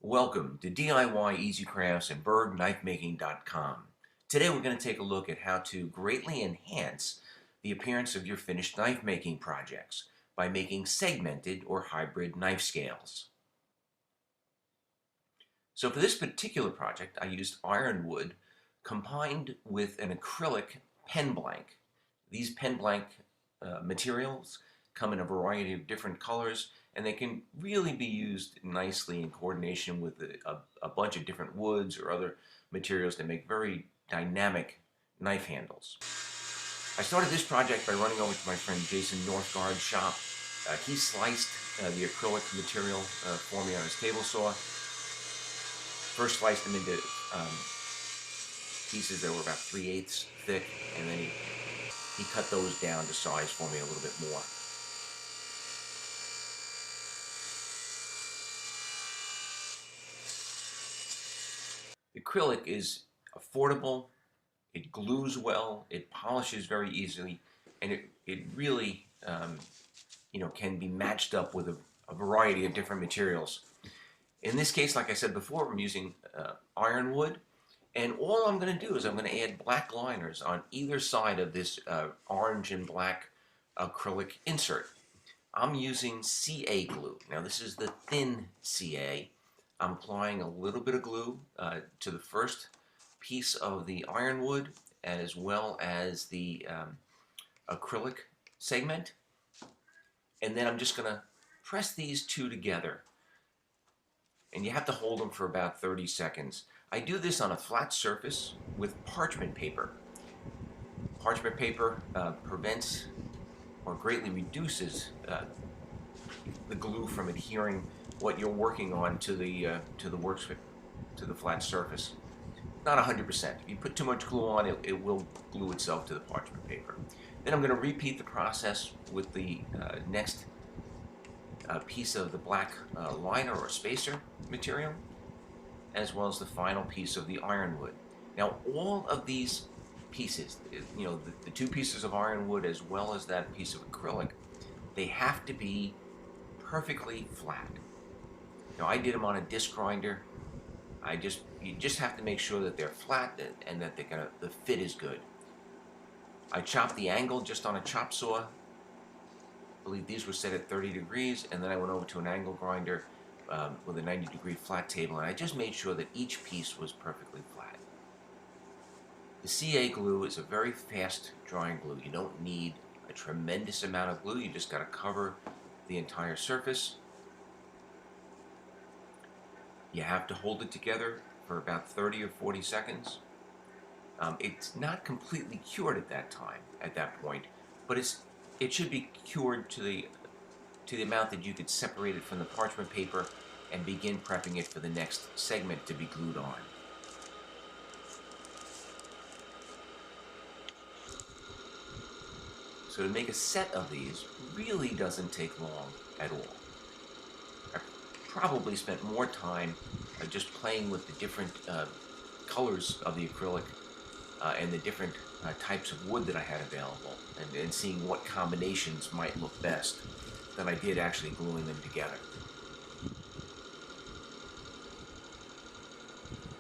Welcome to DIY Easy Crafts and BergKnifeMaking.com. Today we're going to take a look at how to greatly enhance the appearance of your finished knife making projects by making segmented or hybrid knife scales. So for this particular project, I used ironwood combined with an acrylic pen blank. These pen blank materials come in a variety of different colors, and they can really be used nicely in coordination with a bunch of different woods or other materials to make very dynamic knife handles. I started this project by running over to my friend Jason Northgard's shop. He sliced the acrylic material for me on his table saw. First sliced them into pieces that were about 3/8 thick, and then he cut those down to size for me a little bit more. Acrylic is affordable, it glues well, it polishes very easily, and it really can be matched up with a variety of different materials. In this case, like I said before, I'm using ironwood, and all I'm going to do is I'm going to add black liners on either side of this orange and black acrylic insert. I'm using CA glue. Now this is the thin CA. I'm applying a little bit of glue to the first piece of the ironwood as well as the acrylic segment. And then I'm just going to press these two together. And you have to hold them for about 30 seconds. I do this on a flat surface with parchment paper. Parchment paper prevents or greatly reduces the glue from adhering what you're working on to the flat surface. Not 100%. If you put too much glue on, it will glue itself to the parchment paper. Then I'm going to repeat the process with the next piece of the black liner or spacer material, as well as the final piece of the ironwood. Now all of these pieces, the two pieces of ironwood as well as that piece of acrylic, they have to be perfectly flat. Now I did them on a disc grinder. You just have to make sure that they're flat and that the fit is good. I chopped the angle just on a chop saw. I believe these were set at 30 degrees, and then I went over to an angle grinder with a 90-degree flat table, and I just made sure that each piece was perfectly flat. The CA glue is a very fast drying glue. You don't need a tremendous amount of glue. You just got to cover the entire surface. You have to hold it together for about 30 or 40 seconds. It's not completely cured at that point, but it should be cured to the amount that you could separate it from the parchment paper and begin prepping it for the next segment to be glued on. So to make a set of these really doesn't take long at all. I probably spent more time just playing with the different colors of the acrylic and the different types of wood that I had available, and seeing what combinations might look best than I did actually gluing them together.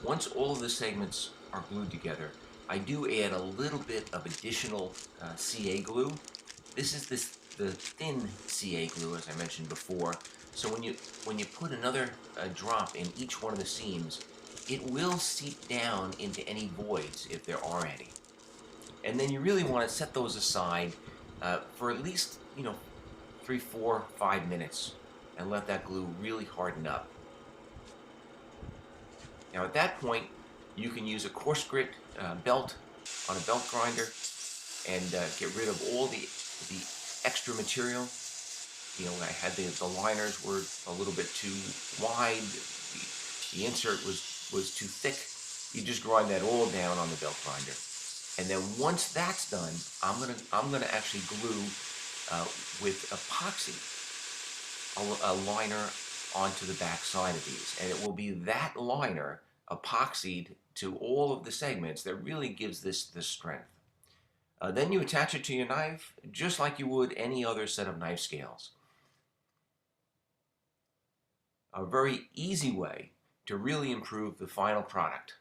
Once all of the segments are glued together, I do add a little bit of additional CA glue. This is the thin CA glue, as I mentioned before. So when you put another drop in each one of the seams, it will seep down into any voids if there are any. And then you really want to set those aside for at least 3, 4, 5 minutes and let that glue really harden up. Now at that point, you can use a coarse grit belt on a belt grinder and get rid of all the extra material. I had the liners were a little bit too wide, the insert was too thick. You just grind that all down on the belt grinder. And then once that's done, I'm gonna actually glue with epoxy a liner onto the back side of these, and it will be that liner epoxied to all of the segments that really gives this strength. Then you attach it to your knife just like you would any other set of knife scales. A very easy way to really improve the final product,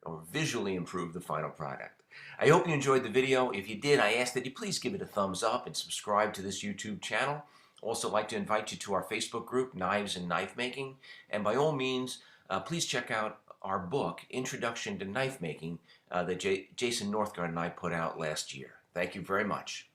or visually improve the final product. I hope you enjoyed the video. If you did, I ask that you please give it a thumbs up and subscribe to this YouTube channel. Also like to invite you to our Facebook group, Knives and Knife Making. And by all means, please check out our book, Introduction to Knife Making, that Jason Northgard and I put out last year. Thank you very much.